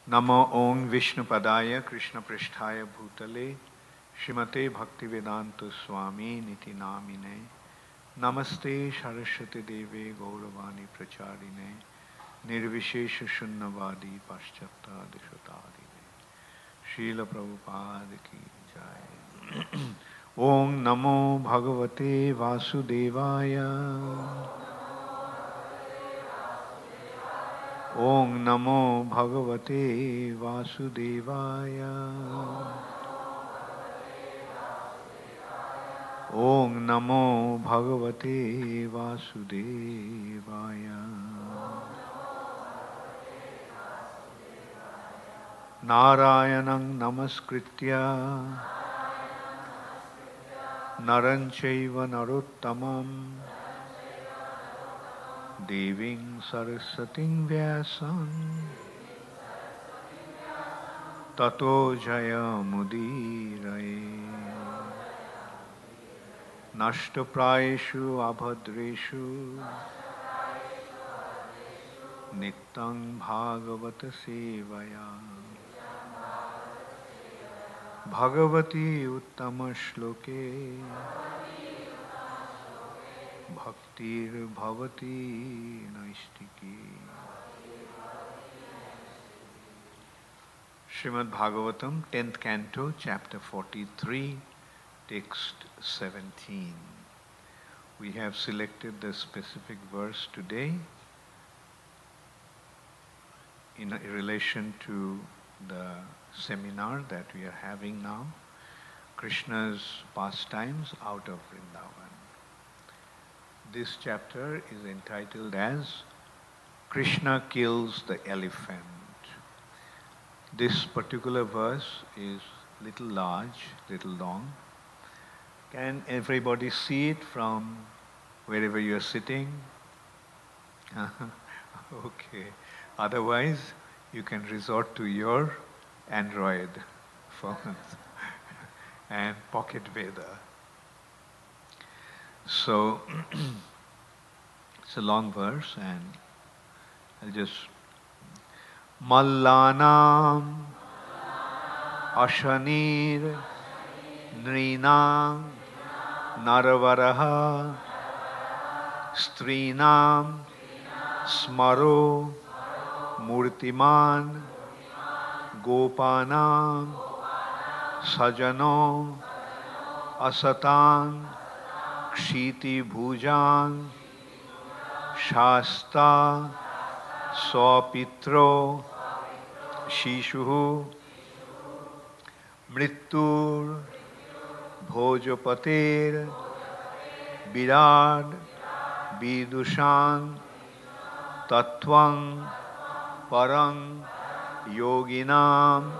Namo Om Vishnupadaya Krishna Pristhaya Bhutale Srimate Bhaktivedanta Swami Niti Namine Namaste Saraswati Deve Gauravani Pracharine Nirvishesha Shunnavadi Paschata Deshatadine Srila Prabhupada Ki Jai Om Namo Bhagavate Vasudevaya Om Namo Bhagavate Vasudevaya Om Namo Bhagavate Vasudevaya Narayanang Namaskritya Naranchaiva Narottamam Deving Saraswating Vyasam Tato Jaya Mudiraye Nashtaprayeshu Abhadreshu Nittang Bhagavata Sevaya Bhagavati Uttama Shloke Bhaktir Bhavati Naistiki. Srimad Bhagavatam, 10th Canto, Chapter 43, Text 17. We have selected the specific verse today in relation to the seminar that we are having now, Krishna's pastimes out of Vrindavan. This chapter is entitled as Krishna Kills the Elephant. This particular verse is little large, little long. Can everybody see it from wherever you are sitting? Okay. Otherwise, you can resort to your Android phones and Pocket Veda. So, it's a long verse and I'll just Mallanam Ashanir Nrinam Naravaraha Strinam Smaro Murtiman Gopanam Sajano Asatan Kshiti Bhujan Shasta Swapitro Shishuhu Mrittur Bhojapatir Birad Vidushan Tattvang Parang Yoginam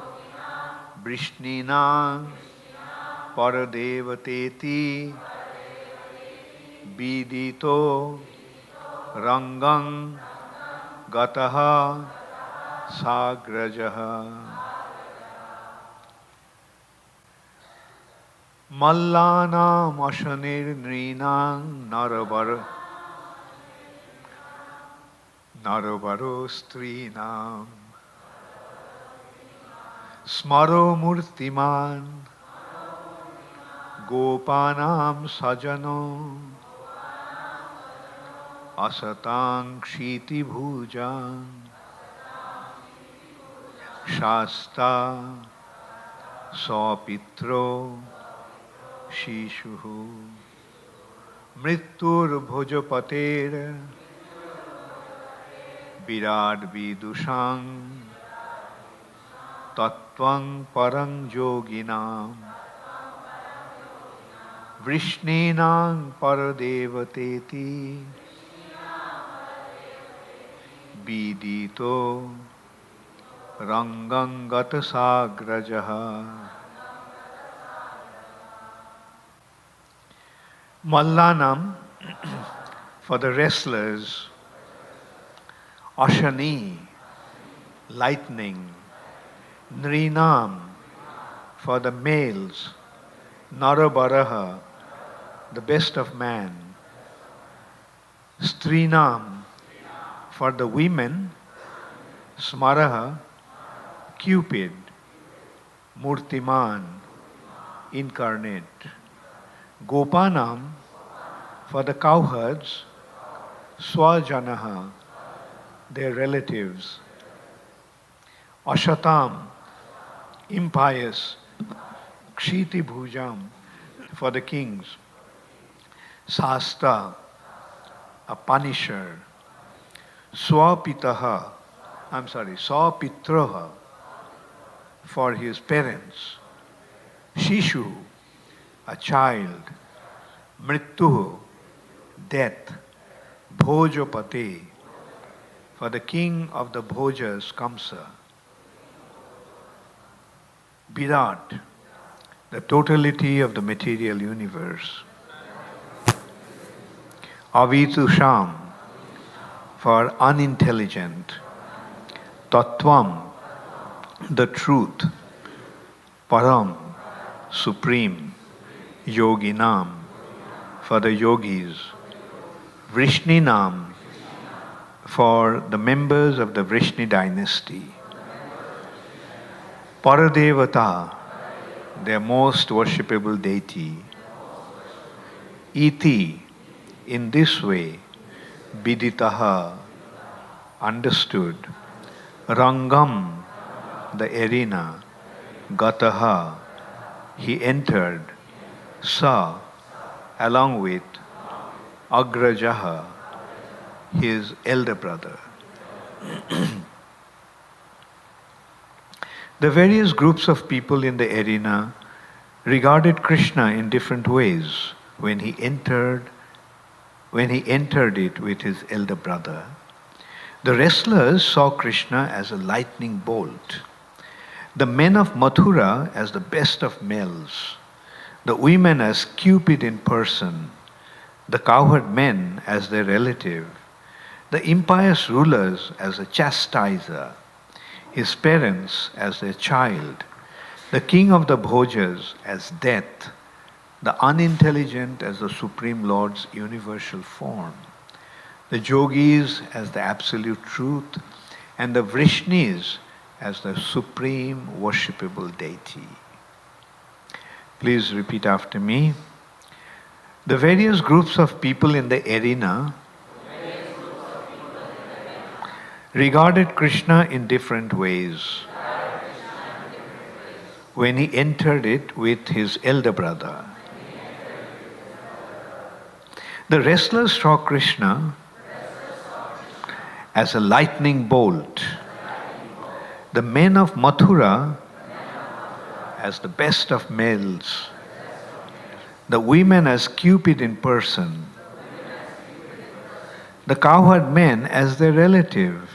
Vrishninam Paradevateti Vidito Rangang Gataha Sagrajaha Mallanam Ashanir Nrinam Naravaro Strinam Smaro Murtiman Gopanam Sajano Asatang Kshiti Bhujan Shasta Swapitro Shishuhu Mrittur Bhojapatir Virad Vidushang Tattvang Parang Yoginam Vrishninam Paradevateti Vidito Rangang Gatasagrajaha. Mallanam for the wrestlers, Ashani, lightning, Nrinam for the males, Narabaraha, the best of man, Strinam for the women, Smaraha, Cupid, Murtiman, incarnate. Gopanam, for the cowherds, Swajanaha, their relatives. Ashatam, impious. Kshiti Bhujam, for the kings. Sasta, a punisher. Swapitraha, for his parents. Shishu, a child. Mrittu, death. Bhojapati, for the king of the Bhojas, Kamsa. Virat, the totality of the material universe. Avitusham, for unintelligent. Tattvam, the truth. Param, supreme. Yoginam, for the yogis. Vrishninam, for the members of the Vrishni dynasty. Paradevata, their most worshipable deity. Iti, in this way. Viditaha, understood. Rangam, the arena. Gataha, he entered. Sa, along with. Agrajaha, his elder brother. The various groups of people in the arena regarded Krishna in different ways when he entered it with his elder brother. The wrestlers saw Krishna as a lightning bolt, the men of Mathura as the best of males, the women as Cupid in person, the cowherd men as their relative, the impious rulers as a chastiser, his parents as their child, the king of the Bhojas as death, the unintelligent as the Supreme Lord's universal form, the yogis as the absolute truth, and the Vrishnis as the supreme worshipable deity. Please repeat after me. The various groups of people in the arena regarded Krishna in different ways when he entered it with his elder brother. The wrestlers saw Krishna as a lightning bolt, the men of Mathura as the best of males, the women as Cupid in person, the cowherd men as their relative,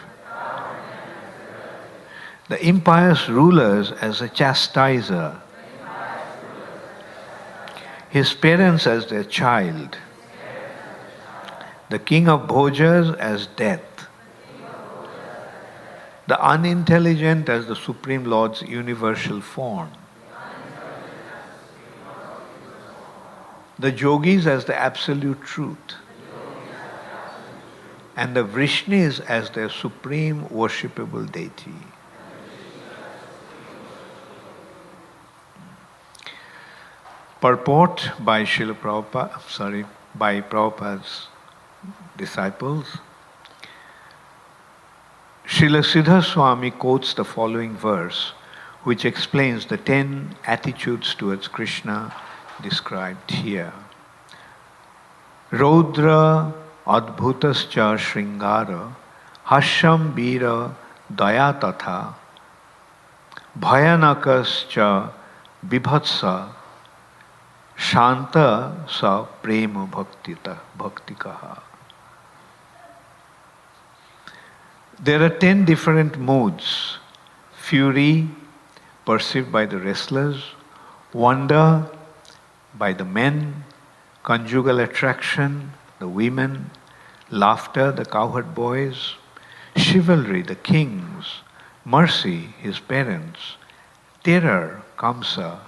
the impious rulers as a chastiser, his parents as their child, the king of Bhojas as death, the unintelligent as the Supreme Lord's universal form, the yogis as the absolute truth, and the Vrishnis as their supreme worshipable deity. Purport by Prabhupada's disciples. Srila Siddha Swami quotes the following verse, which explains the 10 attitudes towards Krishna described here. Rodra adbhutascha shringara hasham vira dayatatha bhayanakascha vibhatsa shanta sa prema bhaktikaha. There are 10 different moods: fury, perceived by the wrestlers; wonder, by the men; conjugal attraction, the women; laughter, the cowherd boys; chivalry, the kings; mercy, his parents; terror, Kamsa;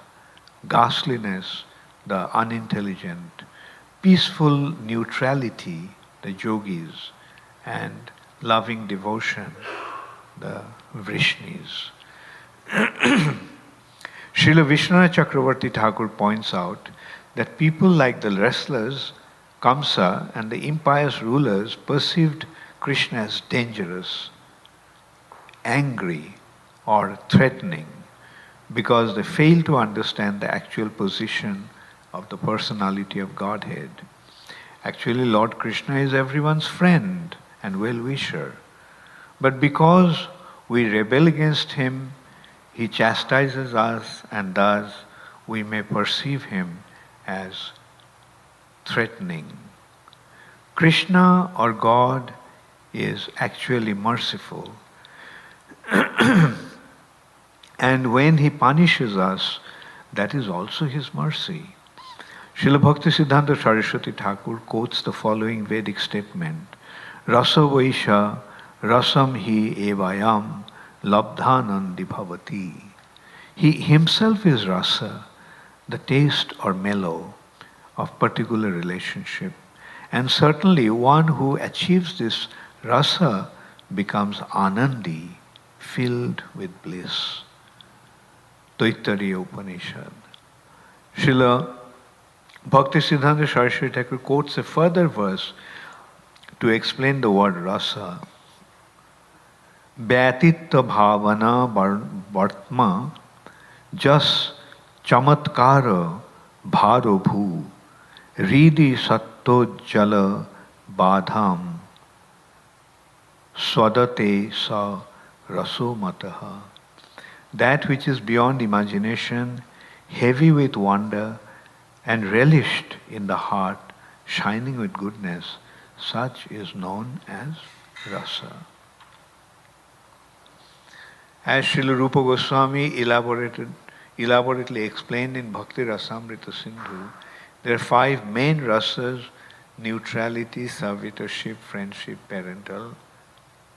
ghastliness, the unintelligent; peaceful neutrality, the yogis; and loving devotion, the Vrishnis. Srila Vishwanath Chakravarti Thakur points out that people like the wrestlers, Kamsa, and the impious rulers perceived Krishna as dangerous, angry, or threatening because they failed to understand the actual position of the personality of Godhead. Actually, Lord Krishna is everyone's friend and well-wisher. But because we rebel against him, he chastises us, and thus we may perceive him as threatening. Krishna or God is actually merciful. And when he punishes us, that is also his mercy. Srila Bhaktisiddhanta Saraswati Thakur quotes the following Vedic statement: Rasa Vaisha Rasam hi evayam labdhanandi bhavati. He himself is rasa, the taste or mellow of particular relationship. And certainly one who achieves this rasa becomes anandi, filled with bliss. Taittiriya Upanishad. Srila Bhaktisiddhanta Saraswati Thakur quotes a further verse to explain the word rasa. Vyatitta bhavana vartma jas chamatkara bharo bhu ridi satto jala badham swadate sa raso mataha. That which is beyond imagination, heavy with wonder, and relished in the heart, shining with goodness, such is known as rasa. As Srila Rupa Goswami elaborately explained in Bhakti Rasamrita Sindhu, there are 5 main rasas: neutrality, servitorship, friendship, parental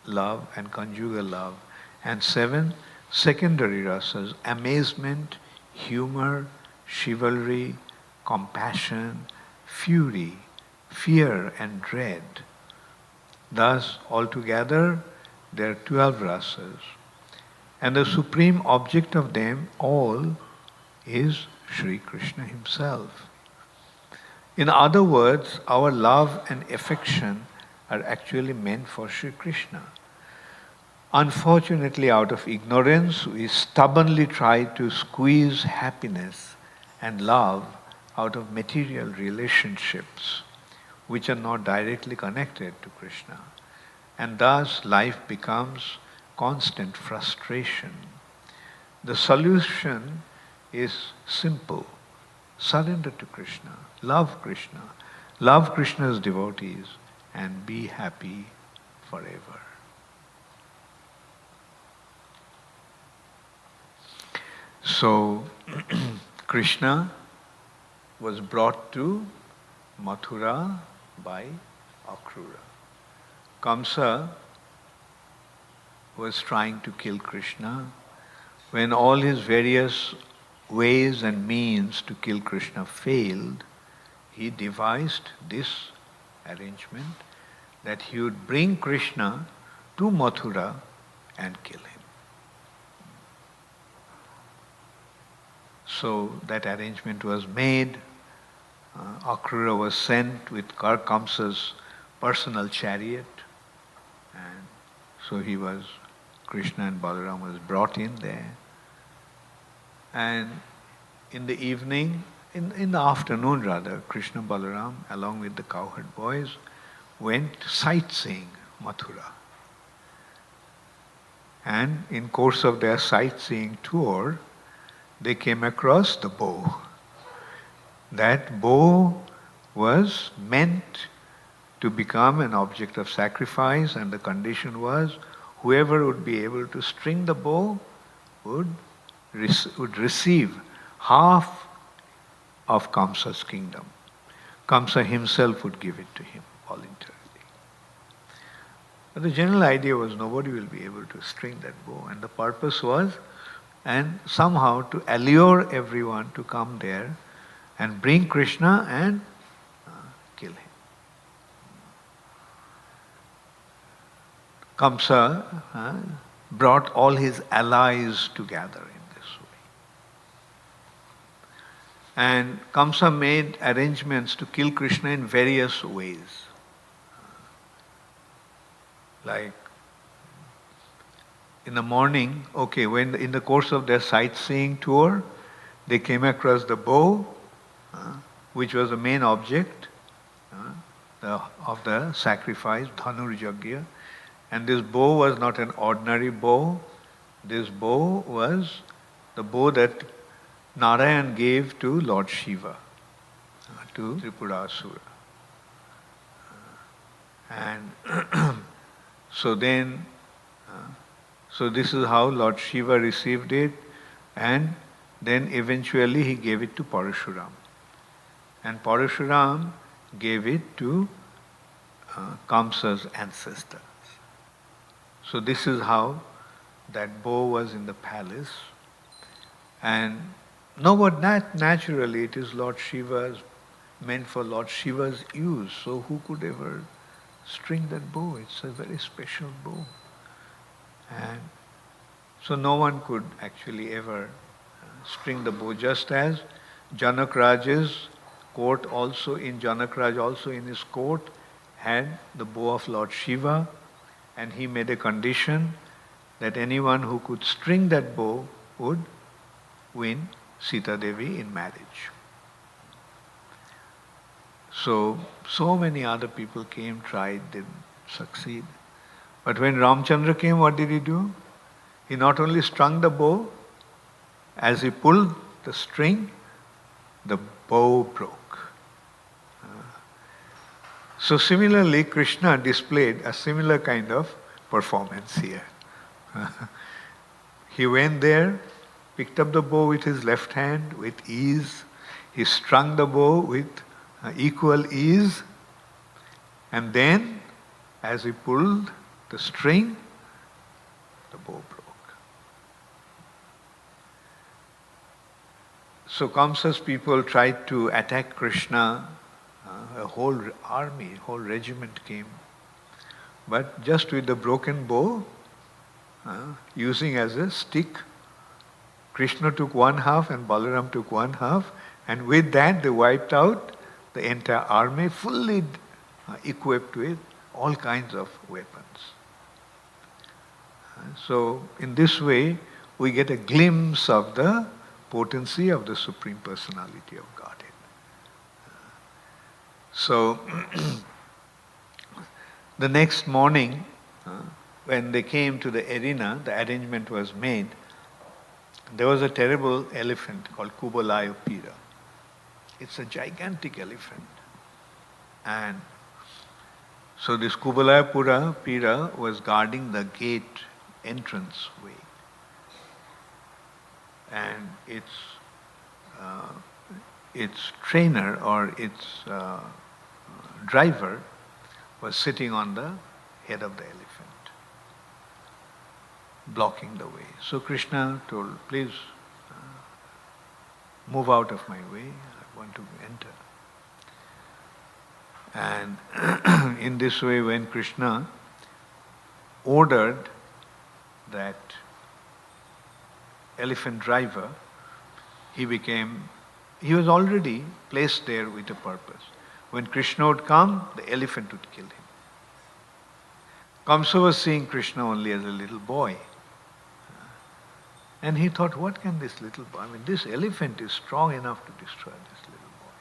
love, and conjugal love, and 7 secondary rasas: amazement, humor, chivalry, compassion, fury, fear, and dread. Thus, altogether, there are 12 rasas. And the supreme object of them all is Sri Krishna himself. In other words, our love and affection are actually meant for Sri Krishna. Unfortunately, out of ignorance, we stubbornly try to squeeze happiness and love out of material relationships which are not directly connected to Krishna. And thus life becomes constant frustration. The solution is simple: surrender to Krishna, love Krishna's devotees, and be happy forever. So, Krishna was brought to Mathura by Akrura. Kamsa was trying to kill Krishna. When all his various ways and means to kill Krishna failed, he devised this arrangement that he would bring Krishna to Mathura and kill him. So that arrangement was made. Akrura was sent with Kamsa's personal chariot, and so Krishna and Balaram was brought in there. And in the evening, in the afternoon rather, Krishna and Balaram, along with the cowherd boys, went sightseeing Mathura. And in course of their sightseeing tour, they came across the bow. That bow was meant to become an object of sacrifice, and the condition was whoever would be able to string the bow would receive half of Kamsa's kingdom. Kamsa himself would give it to him voluntarily. But the general idea was nobody will be able to string that bow, and the purpose was, and somehow to allure everyone to come there and bring Krishna and kill him. Kamsa brought all his allies together in this way. And Kamsa made arrangements to kill Krishna in various ways. Like in the morning, when in the course of their sightseeing tour, they came across the bow, which was the main object of the sacrifice, Dhanur Yagya. And this bow was not an ordinary bow. This bow was the bow that Narayan gave to Lord Shiva, to Tripurasura. And so this is how Lord Shiva received it, and then eventually he gave it to Parashuram. And Parashuram gave it to Kamsa's ancestors. So this is how that bow was in the palace. And but naturally it is Lord Shiva's, meant for Lord Shiva's use. So who could ever string that bow? It's a very special bow. And so no one could actually ever string the bow, just as Janak Raj's court also, Janak Raj also in his court had the bow of Lord Shiva, and he made a condition that anyone who could string that bow would win Sita Devi in marriage. So many other people came, tried, didn't succeed. But when Ramchandra came, what did he do? He not only strung the bow, as he pulled the string, the bow broke. So similarly, Krishna displayed a similar kind of performance here. He went there, picked up the bow with his left hand with ease. He strung the bow with equal ease. And then, as he pulled the string, the bow broke. So Kamsa's people tried to attack Krishna. A whole army, whole regiment came. But just with the broken bow, using as a stick, Krishna took one half and Balaram took one half, and with that they wiped out the entire army, fully equipped with all kinds of weapons. So in this way, we get a glimpse of the potency of the Supreme Personality of Godhead. So the next morning, when they came to the arena, the arrangement was made. There was a terrible elephant called Kubalaya Pira. It's a gigantic elephant. And so this Kubalaya Pira was guarding the gate entrance way. And its trainer or its driver was sitting on the head of the elephant, blocking the way. So Krishna told, please move out of my way, I want to enter. And in this way, when Krishna ordered that elephant driver, he was already placed there with a purpose. When Krishna would come, the elephant would kill him. Kamsa was seeing Krishna only as a little boy. And he thought, what can this little boy, this elephant is strong enough to destroy this little boy.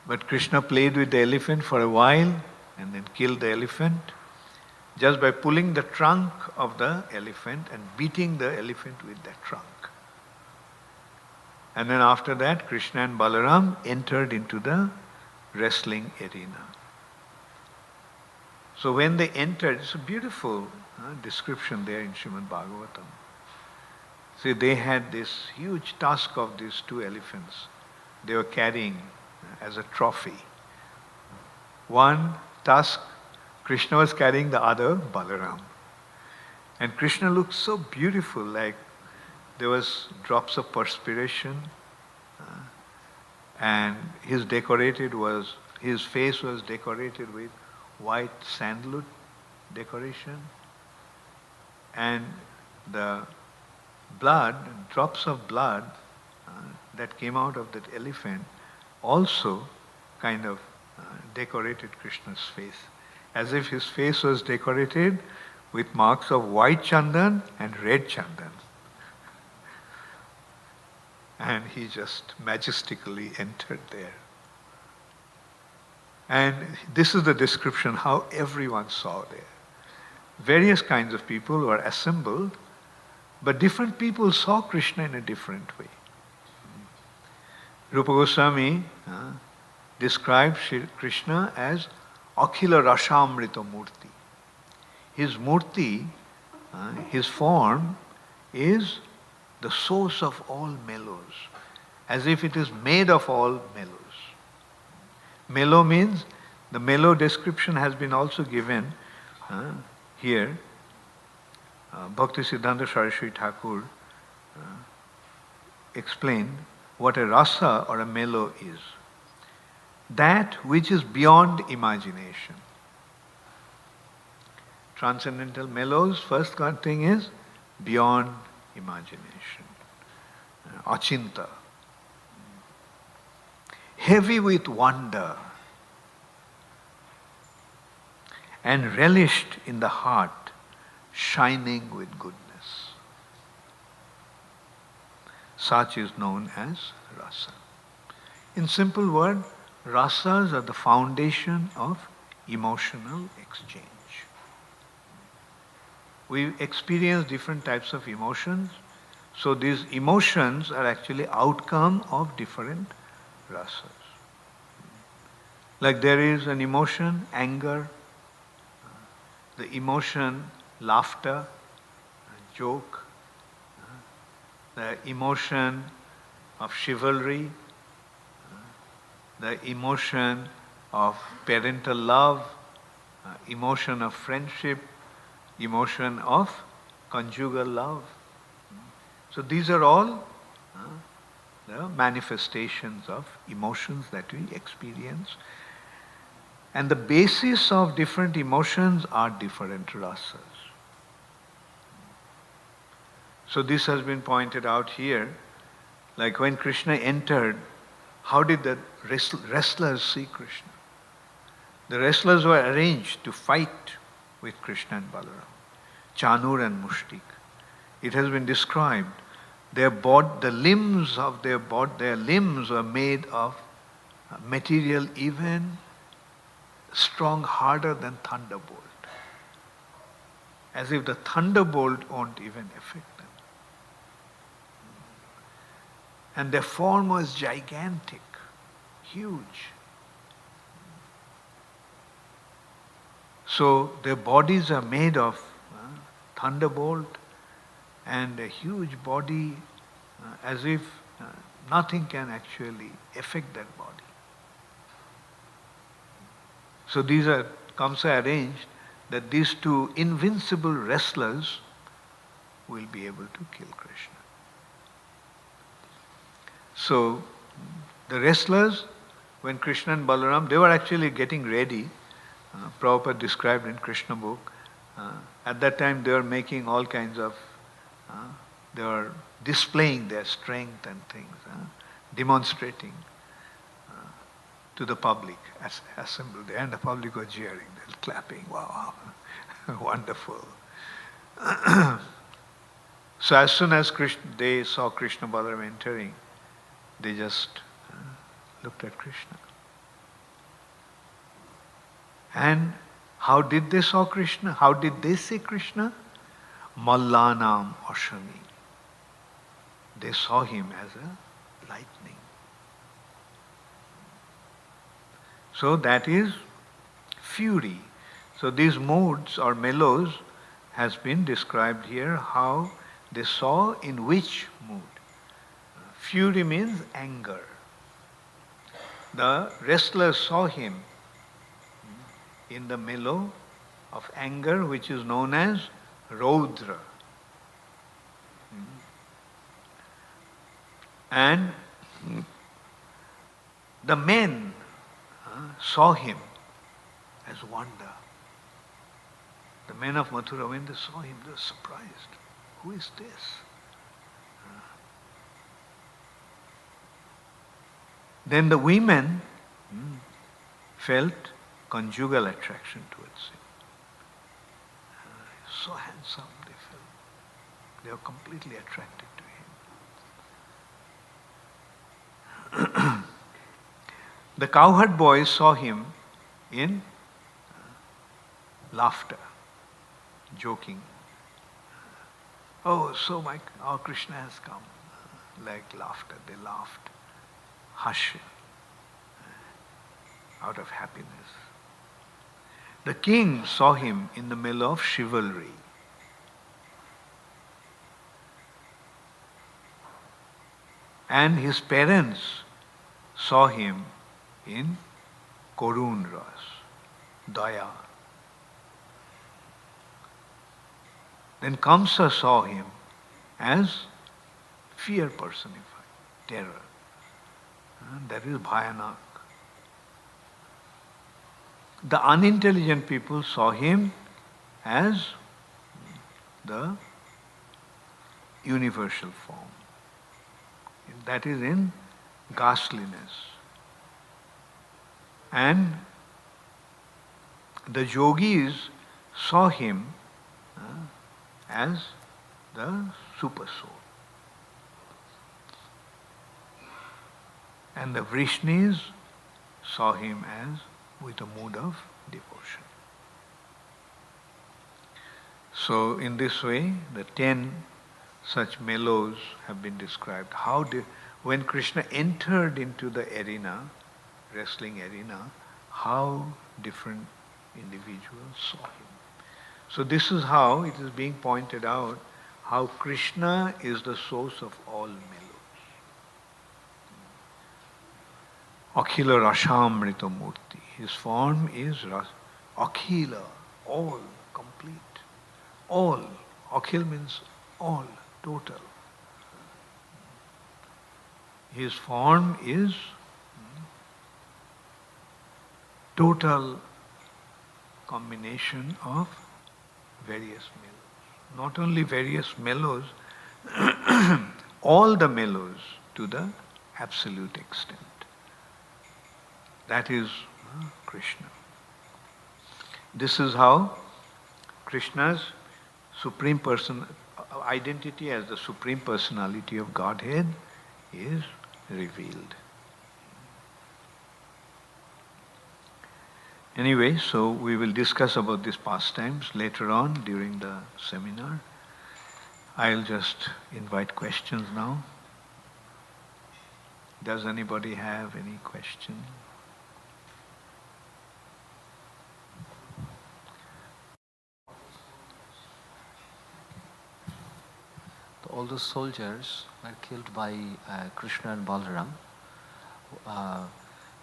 But Krishna played with the elephant for a while and then killed the elephant just by pulling the trunk of the elephant and beating the elephant with that trunk. And then after that, Krishna and Balaram entered into the wrestling arena. So when they entered, it's a beautiful description there in Srimad Bhagavatam. See, they had this huge tusk of these two elephants. They were carrying as a trophy. One tusk, Krishna was carrying, the other, Balaram. And Krishna looked so beautiful, like there was drops of perspiration, and his face was decorated with white sandalwood decoration, And the blood, drops of blood that came out of that elephant also kind of decorated Krishna's face. As if his face was decorated with marks of white chandan and red chandan. And he just majestically entered there. And this is the description how everyone saw there. Various kinds of people were assembled, but different people saw Krishna in a different way. Rupa Goswami described Shri Krishna as Akhila Rasamrita Murti. His murti, his form, is the source of all mellows, as if it is made of all mellows. Mellow means, the mellow description has been also given here. Bhakti Siddhanta Saraswati Thakur explained what a rasa or a mellow is. That which is beyond imagination. Transcendental mellows, first thing is beyond imagination. Achinta. Heavy with wonder and relished in the heart, shining with goodness. Such is known as rasa. In simple word, rasas are the foundation of emotional exchange. We experience different types of emotions, so these emotions are actually outcome of different rasas. Like there is an emotion, anger, the emotion, laughter, joke, the emotion of chivalry, the emotion of parental love, emotion of friendship, emotion of conjugal love. So these are all the manifestations of emotions that we experience. And the basis of different emotions are different rasas. So this has been pointed out here. Like when Krishna entered, how did the wrestlers see Krishna? The wrestlers were arranged to fight with Krishna and Balaram. Chanur and Mushtik. It has been described, the limbs of their limbs were made of material even strong, harder than thunderbolt. As if the thunderbolt won't even affect them. And their form was gigantic, huge. So their bodies are made of thunderbolt and a huge body, as if nothing can actually affect that body. So these are Kamsa arranged that these two invincible wrestlers will be able to kill Krishna. So the wrestlers, when Krishna and Balaram, they were actually getting ready. Prabhupada described in Krishna book. At that time they were making all kinds of, they were displaying their strength and things, demonstrating to the public assembled there, and the public was cheering, they were clapping, wow, wonderful. So as soon as they saw Krishna Balaram entering, they just looked at Krishna. And how did they saw Krishna? How did they see Krishna? Mallanam Ashami. They saw him as a lightning. So that is fury. So these moods or mellows has been described here, how they saw in which mood. Fury means anger. The wrestlers saw him in the mellow of anger, which is known as Raudra. And the men saw him as wonder. The men of Mathura, when they saw him, they were surprised. Who is this? Then the women felt conjugal attraction towards him. So handsome, they felt. They were completely attracted to him. The cowherd boys saw him in laughter, joking. Oh, so our Krishna has come. Like laughter, they laughed. Hush, out of happiness. The king saw him in the mellow of chivalry. And his parents saw him in Korun Ras, Daya. Then Kamsa saw him as fear personified, terror. And that is Bhayanak. The unintelligent people saw him as the universal form. That is in ghastliness. And the yogis saw him as the super soul. And the Vrishnis saw him as with a mood of devotion. So in this way, the 10 such mellows have been described. When Krishna entered into the arena, wrestling arena, how different individuals saw him. So this is how it is being pointed out, how Krishna is the source of all mellows. Akhila Rashamrita Murti. His form is Akhila, all, complete. All. Akhil means all, total. His form is total combination of various mellows. Not only various mellows, all the mellows to the absolute extent. That is Krishna. This is how Krishna's supreme person identity as the supreme personality of Godhead is revealed. Anyway, so we will discuss about these pastimes later on during the seminar. I'll just invite questions now. Does anybody have any question? All the soldiers were killed by Krishna and Balaram.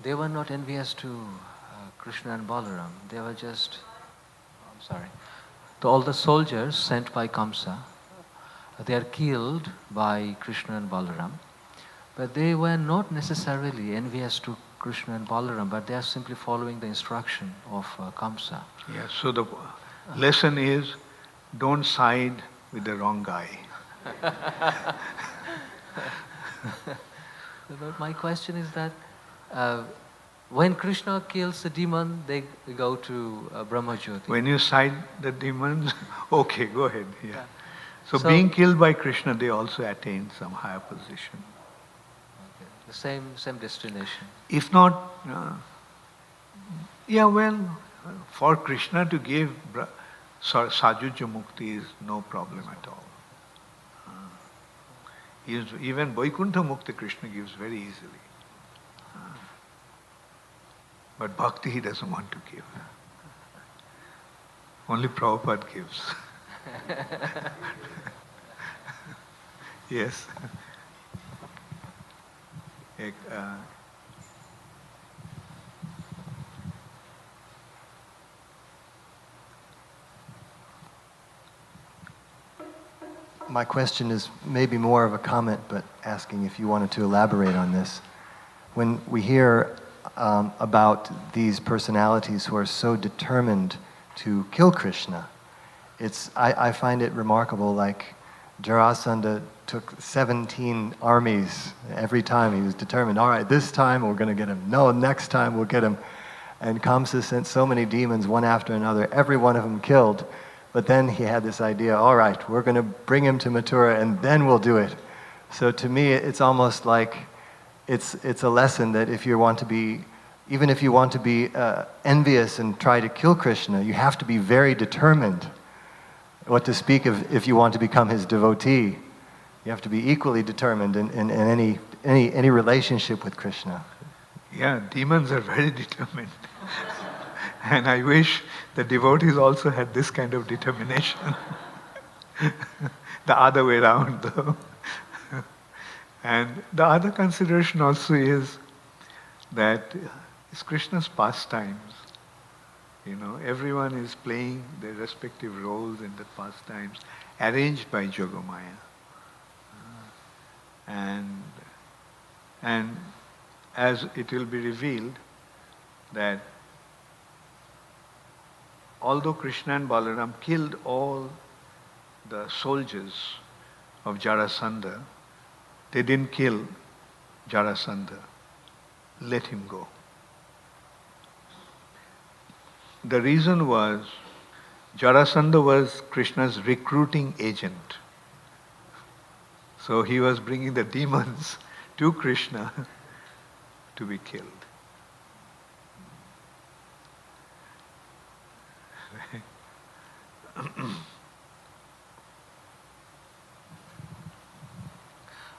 They were not envious to Krishna and Balaram. They were just, So all the soldiers sent by Kamsa, they are killed by Krishna and Balaram. But they were not necessarily envious to Krishna and Balaram, but they are simply following the instruction of Kamsa. Yes, so the lesson is, don't side with the wrong guy. But my question is that when Krishna kills the demon, they go to Brahmajyoti. When you side the demons, okay, go ahead. Yeah. So being killed by Krishna, they also attain some higher position. Okay. The same destination. If not, for Krishna to give Sajuja Mukti is no problem at all. Even Vaikuntha Mukti Krishna gives very easily. But bhakti he doesn't want to give. Only Prabhupada gives. Yes. My question is maybe more of a comment, but asking if you wanted to elaborate on this. When we hear about these personalities who are so determined to kill Krishna, I find it remarkable, like Jarasandha took 17 armies every time. He was determined, all right, this time we're going to get him. No, next time we'll get him. And Kamsa sent so many demons, one after another, every one of them killed. But then he had this idea, all right, we're going to bring him to Mathura and then we'll do it. So to me, it's almost like it's a lesson that if you want to be, even if you want to be envious and try to kill Krishna, you have to be very determined. What to speak of if you want to become his devotee. You have to be equally determined in any relationship with Krishna. Yeah, demons are very determined. And I wish the devotees also had this kind of determination. The other way around, though. And the other consideration also is that it's Krishna's pastimes. Everyone is playing their respective roles in the pastimes arranged by Yogamaya. And as it will be revealed that although Krishna and Balaram killed all the soldiers of Jarasandha, they didn't kill Jarasandha. Let him go. The reason was Jarasandha was Krishna's recruiting agent. So he was bringing the demons to Krishna to be killed.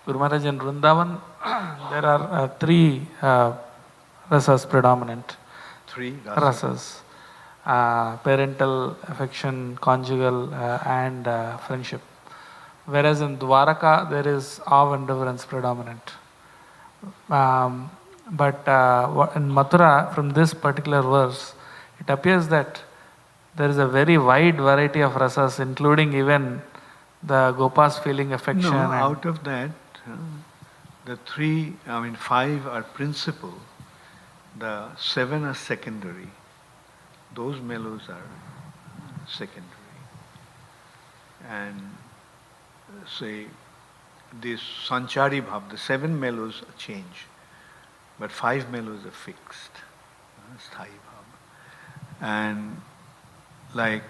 Guru Maharaj, in Vrindavan, there are three rasas predominant. Three rasas. Parental affection, conjugal, and friendship. Whereas in Dwaraka, there is awe and reverence predominant. But in Mathura, from this particular verse, it appears that there is a very wide variety of rasas, including even the Gopas feeling affection. No, out of that, the five are principal, the 7 are secondary. Those mellows are secondary. And say, this Sanchari Bhav, the 7 mellows change, but 5 mellows are fixed. Sthai Bhav. And like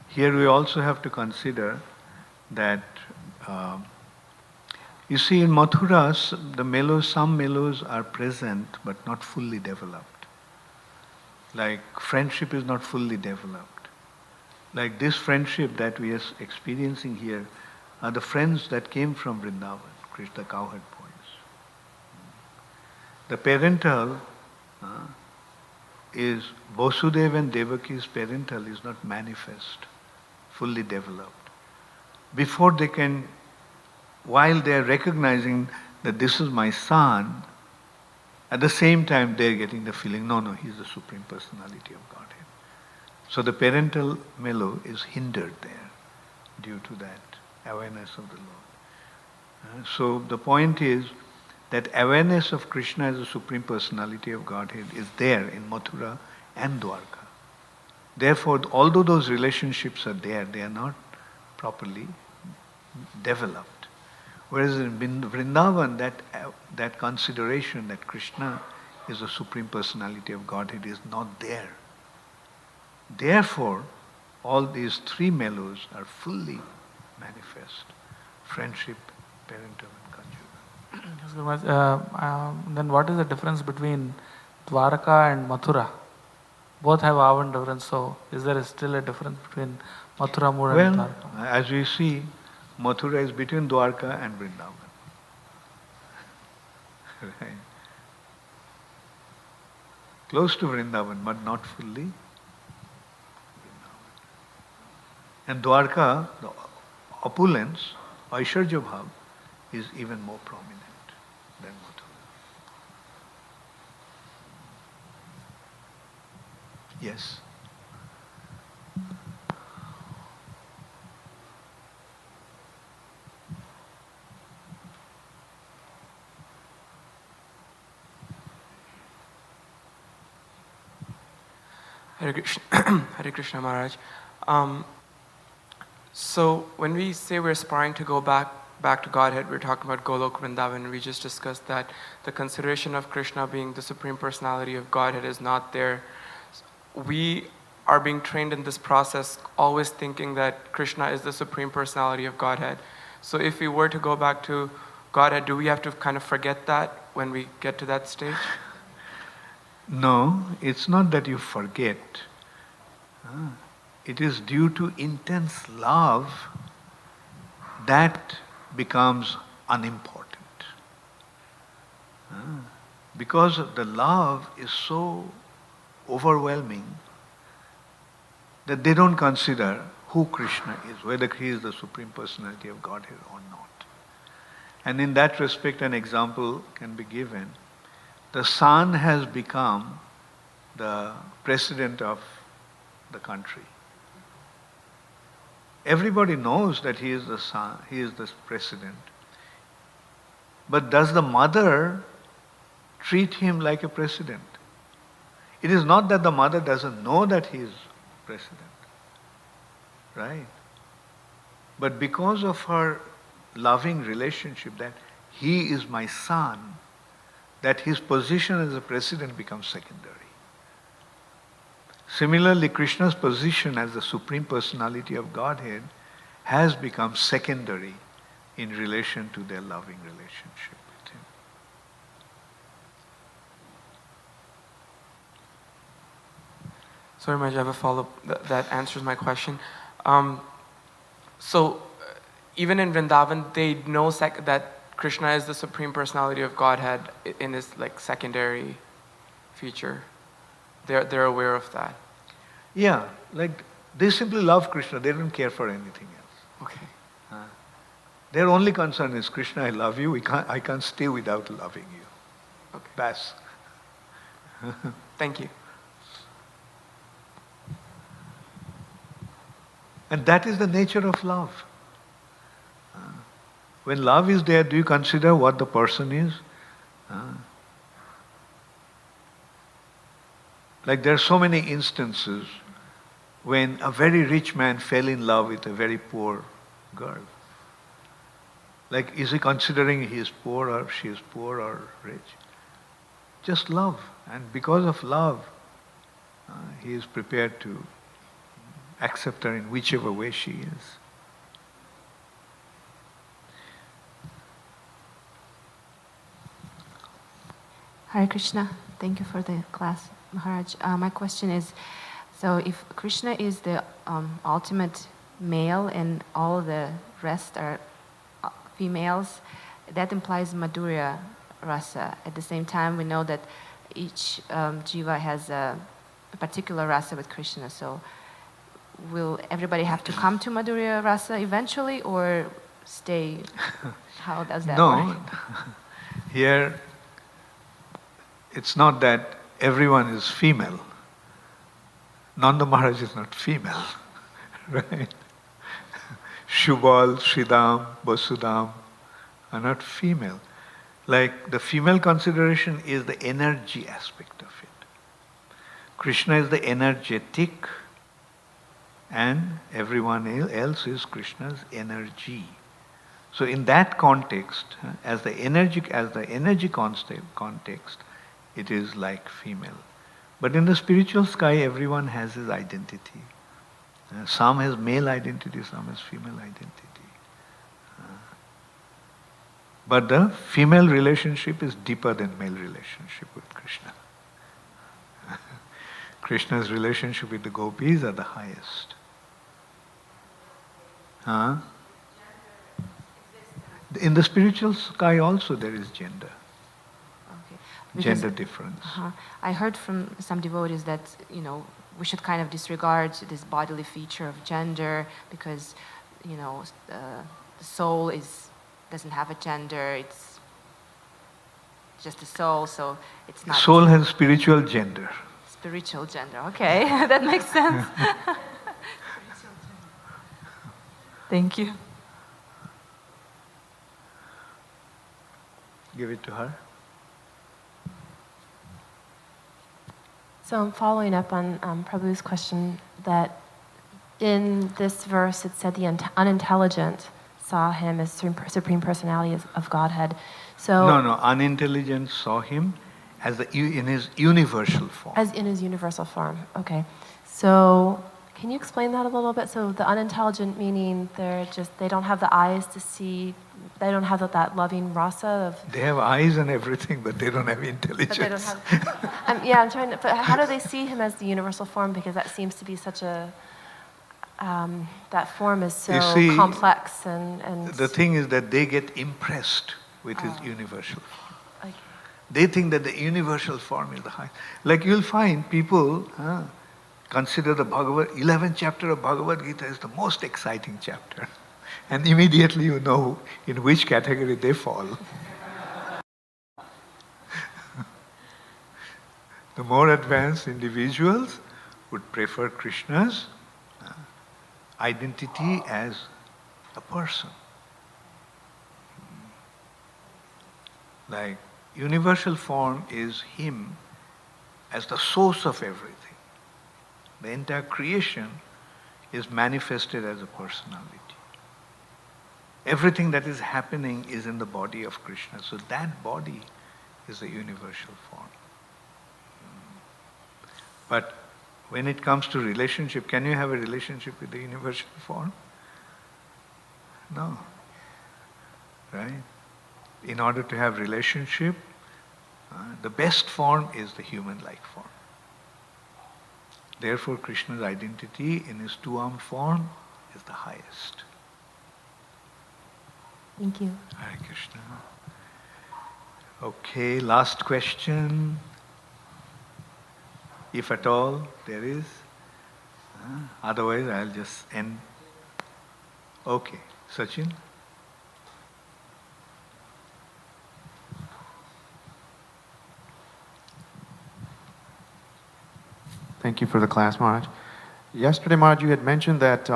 here we also have to consider that you see in Mathura, some mellows are present but not fully developed. Like friendship is not fully developed. Like this friendship that we are experiencing here are the friends that came from Vrindavan, Krishna cowherd boys. The parental is Vasudeva and Devaki's parental is not manifest, fully developed. Before they can, while they are recognizing that this is my son, at the same time they are getting the feeling, no, he is the Supreme Personality of Godhead. So the parental mellow is hindered there due to that awareness of the Lord. So the point is that awareness of Krishna as the Supreme Personality of Godhead is there in Mathura and Dwarka. Therefore, although those relationships are there, they are not properly developed. Whereas in Vrindavan, that consideration that Krishna is the Supreme Personality of Godhead is not there. Therefore, all these three mellows are fully manifest. Friendship, parental and conjugal. Yes, Guru Maharaj. Then what is the difference between Dwaraka and Mathura? Both have awe and reverence, so is there still a difference between Mathura more and Dwaraka? Well, as we see, Mathura is between Dwarka and Vrindavan. Right. Close to Vrindavan, but not fully Vrindavan. And Dwarka, the opulence, Aishwarya Bhav, is even more prominent than Mathura. Yes. Hare Krishna, Hare Krishna Maharaj. So when we say we're aspiring to go back to Godhead, we're talking about Golok Vrindavan, and we just discussed that the consideration of Krishna being the Supreme Personality of Godhead is not there. We are being trained in this process always thinking that Krishna is the Supreme Personality of Godhead. So if we were to go back to Godhead, do we have to kind of forget that when we get to that stage? No, it's not that you forget. It is due to intense love that becomes unimportant. Because the love is so overwhelming that they don't consider who Krishna is, whether he is the Supreme Personality of Godhead or not. And in that respect, an example can be given. The son has become the president of the country. Everybody knows that he is the son, he is the president. But does the mother treat him like a president? It is not that the mother doesn't know that he is president, right? But because of her loving relationship that he is my son, that his position as a president becomes secondary. Similarly, Krishna's position as the Supreme Personality of Godhead has become secondary in relation to their loving relationship with him. Sorry, Maharaj, I have a follow-up that answers my question. So even in Vrindavan, they know that Krishna is the Supreme Personality of Godhead in his secondary feature. They're aware of that. Yeah, they simply love Krishna. They don't care for anything else. Okay. Their only concern is, Krishna, I love you. I can't stay without loving you. Okay. Bas. Thank you. And that is the nature of love. When love is there, do you consider what the person is? There are so many instances when a very rich man fell in love with a very poor girl. Is he considering he is poor or she is poor or rich? Just love. And because of love, he is prepared to accept her in whichever way she is. Hare Krishna. Thank you for the class, Maharaj. My question is, so if Krishna is the ultimate male and all the rest are females, that implies Madhurya rasa. At the same time, we know that each jiva has a particular rasa with Krishna. So will everybody have to come to Madhurya rasa eventually or stay? How does that work? No. Here, it's not that everyone is female. Nanda Maharaj is not female, right? Shubal, Sridham, Vasudham are not female. The female consideration is the energy aspect of it. Krishna is the energetic and everyone else is Krishna's energy. So in that context, as the energy context, it is like female. But in the spiritual sky, everyone has his identity. Some has male identity, some has female identity. But the female relationship is deeper than male relationship with Krishna. Krishna's relationship with the gopis are the highest. In the spiritual sky also there is gender. Gender difference. I heard from some devotees that, we should kind of disregard this bodily feature of gender because, the soul doesn't have a gender, it's just a soul, so it's not... Soul has spiritual gender. Spiritual gender, okay, that makes sense. Thank you. Give it to her. So I'm following up on Prabhu's question that in this verse it said the unintelligent saw him as Supreme Personality of Godhead. So No, unintelligent saw him as in his universal form. As in his universal form. Okay. So can you explain that a little bit? So the unintelligent meaning they don't have the eyes to see, they don't have that loving rasa of. They have eyes and everything, but they don't have intelligence. But they don't have. I'm trying to. But how do they see him as the universal form? Because that seems to be such a. That form is so complex and. The thing is that they get impressed with his universal form. Okay. They think that the universal form is the highest. Like you'll find people consider the 11th chapter of Bhagavad Gita is the most exciting chapter. And immediately you know in which category they fall. The more advanced individuals would prefer Krishna's identity as a person. Like universal form is him as the source of everything. The entire creation is manifested as a personality. Everything that is happening is in the body of Krishna. So that body is the universal form. But when it comes to relationship, can you have a relationship with the universal form? No. Right? In order to have relationship, the best form is the human-like form. Therefore, Krishna's identity in his two-armed form is the highest. Thank you. Hare Krishna. Okay, last question. If at all there is. Otherwise, I'll just end. Okay, Sachin. Thank you for the class, Maharaj. Yesterday, Maharaj, you had mentioned that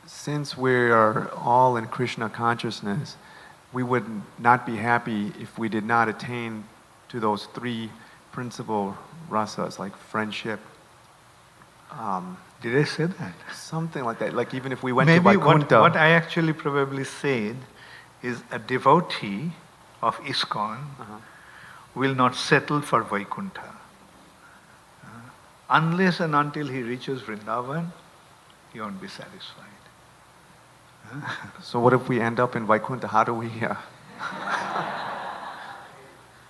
since we are all in Krishna consciousness, we would not be happy if we did not attain to those three principal rasas, like friendship. Did I say that? Something like that. Like even if we went Maybe to Vaikuntha. what I actually probably said is a devotee of ISKCON will not settle for Vaikuntha. Unless and until he reaches Vrindavan, he won't be satisfied. So what if we end up in Vaikuntha? How do we...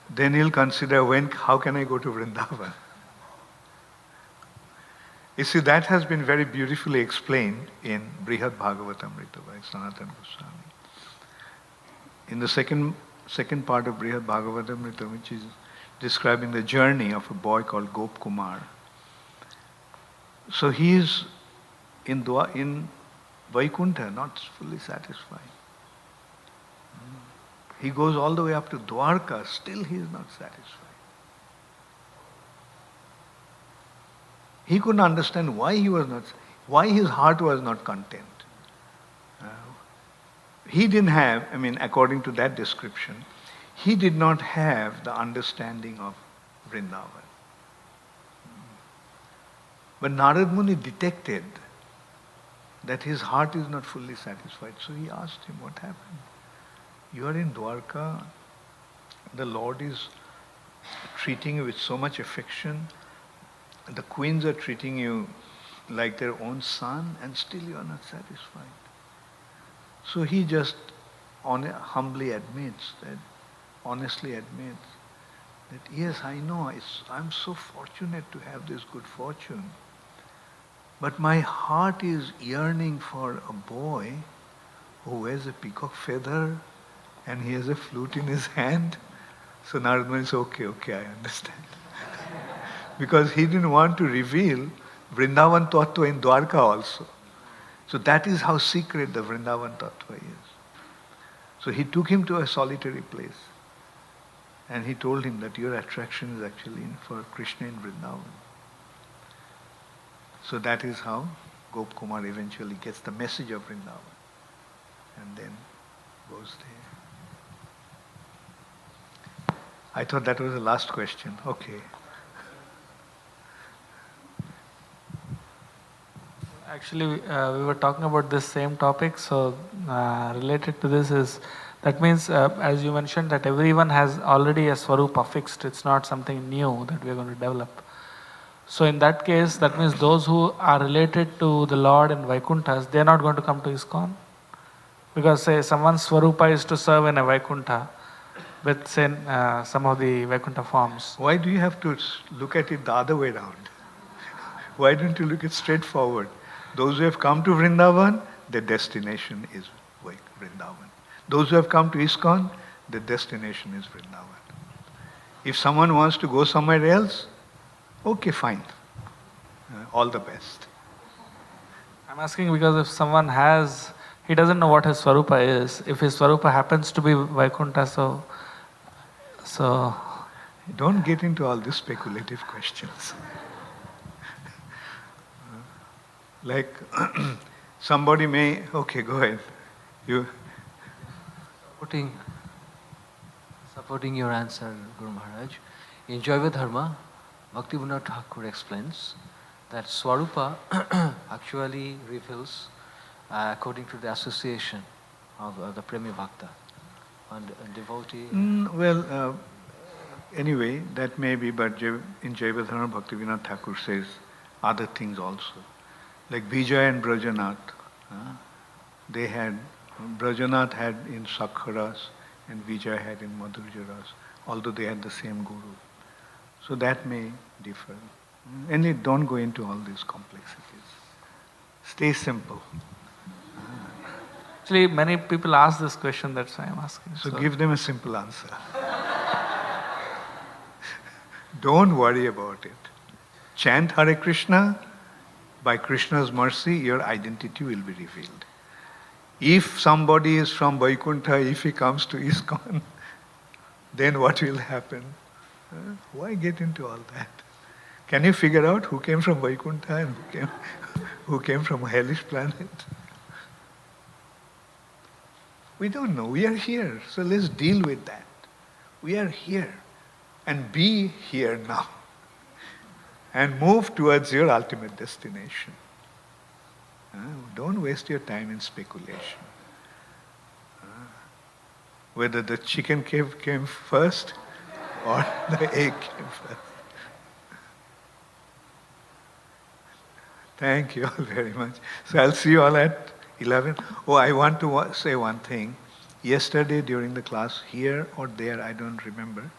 Then he'll consider how can I go to Vrindavan? You see, that has been very beautifully explained in Brihad Bhagavatamrita by Sanatana Goswami. In the second part of Brihad Bhagavatamrita, which is describing the journey of a boy called Gop Kumar. So he is in Vaikuntha, not fully satisfied. He goes all the way up to Dwarka, still he is not satisfied. He couldn't understand why his heart was not content. He didn't have, according to that description, he did not have the understanding of Vrindavan. But Narad Muni detected that his heart is not fully satisfied. So he asked him, what happened? You are in Dwarka, the Lord is treating you with so much affection, the queens are treating you like their own son, and still you are not satisfied. So he just honestly admits that, yes, I know, I'm so fortunate to have this good fortune. But my heart is yearning for a boy who wears a peacock feather and he has a flute in his hand. So Narad Muni said, okay, I understand. Because he didn't want to reveal Vrindavan Tattva in Dwarka also. So that is how secret the Vrindavan Tattva is. So he took him to a solitary place and he told him that your attraction is actually for Krishna in Vrindavan. So that is how Gop Kumar eventually gets the message of Vrindavan and then goes there. I thought that was the last question. Okay. Actually, we were talking about this same topic. So, related to this is that means, as you mentioned, that everyone has already a Swarupa fixed. It's not something new that we are going to develop. So, in that case, that means those who are related to the Lord in Vaikunthas, they are not going to come to ISKCON. Because, say, someone's Swarupa is to serve in a Vaikuntha with, say, some of the Vaikuntha forms. Why do you have to look at it the other way around? Why don't you look at straightforward? Those who have come to Vrindavan, their destination is Vrindavan. Those who have come to ISKCON, their destination is Vrindavan. If someone wants to go somewhere else, okay, fine. All the best. I'm asking because if someone he doesn't know what his Swarupa is. If his Swarupa happens to be Vaikuntha, so don't get into all these speculative questions. Like somebody may, okay, go ahead. You supporting your answer, Guru Maharaj. In Jaiva Dharma, Bhaktivinoda Thakur explains that Swarupa actually reveals according to the association of the Premi Bhakta and devotee. Anyway, that may be, but in Jaiva Dharma, Bhaktivinoda Thakur says other things also. Like Vijay and Brajanath, Brajanath had in Sakharas and Vijay had in Madhurjaras, although they had the same guru. So that may differ. And don't go into all these complexities. Stay simple. Actually, many people ask this question, that's why I'm asking. So give them a simple answer. Don't worry about it. Chant Hare Krishna. By Krishna's mercy, your identity will be revealed. If somebody is from Vaikuntha, if he comes to ISKCON, then what will happen? Why get into all that? Can you figure out who came from Vaikuntha and who came from a hellish planet? We don't know. We are here. So let's deal with that. We are here. And be here now. And move towards your ultimate destination. Don't waste your time in speculation. Whether the chicken came first or the egg came first. Thank you all very much. So I'll see you all at 11. Oh, I want to say one thing. Yesterday during the class, here or there, I don't remember,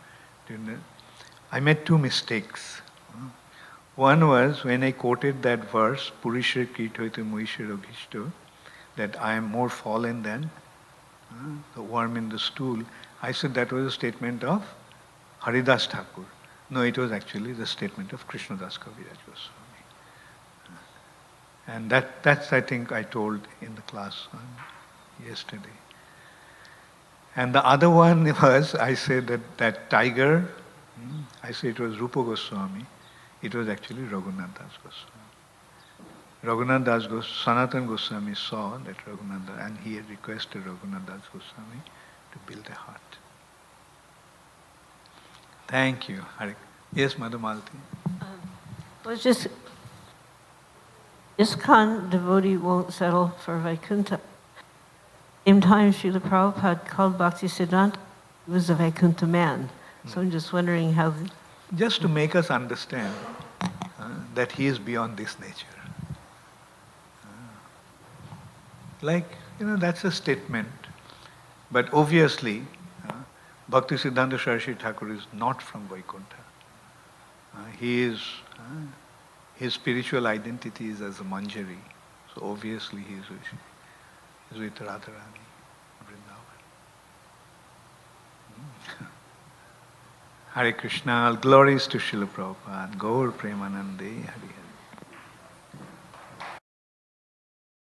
I made two mistakes. One was when I quoted that verse, Purishya Kirtoite Moishya Rogishto, that I am more fallen than the worm in the stool. I said that was a statement of Haridas Thakur. No, it was actually the statement of Krishnadas Kaviraj Goswami. And that's I think I told in the class yesterday. And the other one was, I said that tiger, I said it was Rupa Goswami. It was actually Raghunath Das Goswami. Raghunath Das Goswami, Sanatana Goswami saw that Raghunath, and he had requested Raghunath Das Goswami to build a hut. Thank you. Yes, Madam Malti. Well, just ISKCON devotee won't settle for Vaikuntha. Same time, Srila Prabhupada called Bhaktisiddhanta, he was a Vaikuntha man. So I'm just wondering how... Just to make us understand that he is beyond this nature. That's a statement. But obviously, Bhaktisiddhanta Saraswati Thakur is not from Vaikuntha. His spiritual identity is as a Manjari. So obviously he is with Radharani, Vrindavan. Hare Krishna, all glories to Srila Prabhupada, Gaur Premanande, Hare Hare.